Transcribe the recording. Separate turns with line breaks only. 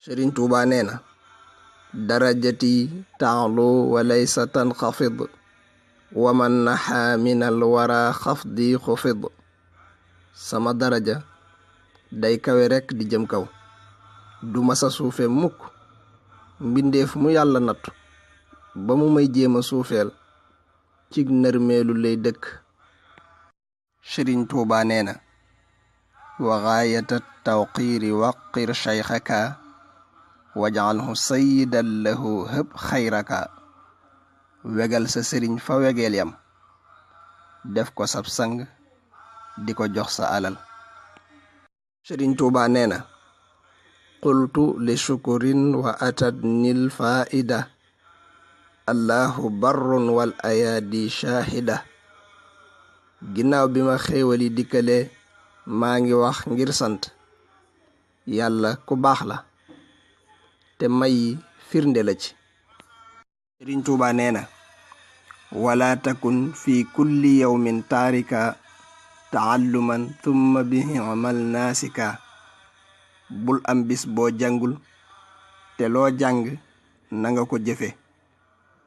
Sëriñ Tuubaa nee na darajati taalu wa laysa tanxafid wa man naxaa min al wara xafdi xufid. sama daraja day kawe rekk di jëm kaw, du masa suufe mukk. mbindeef mu yàlla nattu ba mu may jéema suufeel cig nërmeelu lay dëkk. Sëriñ Tuubaa nee na wa gaayata tawqiiri waqir cheyxaka waj'alhu sayyidan lahu hëb xayraka. wegal sa sëriñ fa wegeel yam, def ko sab sang di ko jox sa alal. Sëriñ Tuubaa nee na qultu li shukurin wa atat nil faida allahu barrun wal ayaadi shahida. ginnaaw bi ma xéewali dikkalee maa ngi wax ngir sant yàlla ku baax la te may yi firnde la ci. Sëriñ Tuubaa nee na wala takun fi kulli yawmin taarika taalluman thumma bihi amal naasika. bul am bis boo jàngul te loo jàng na nga ko jëfe.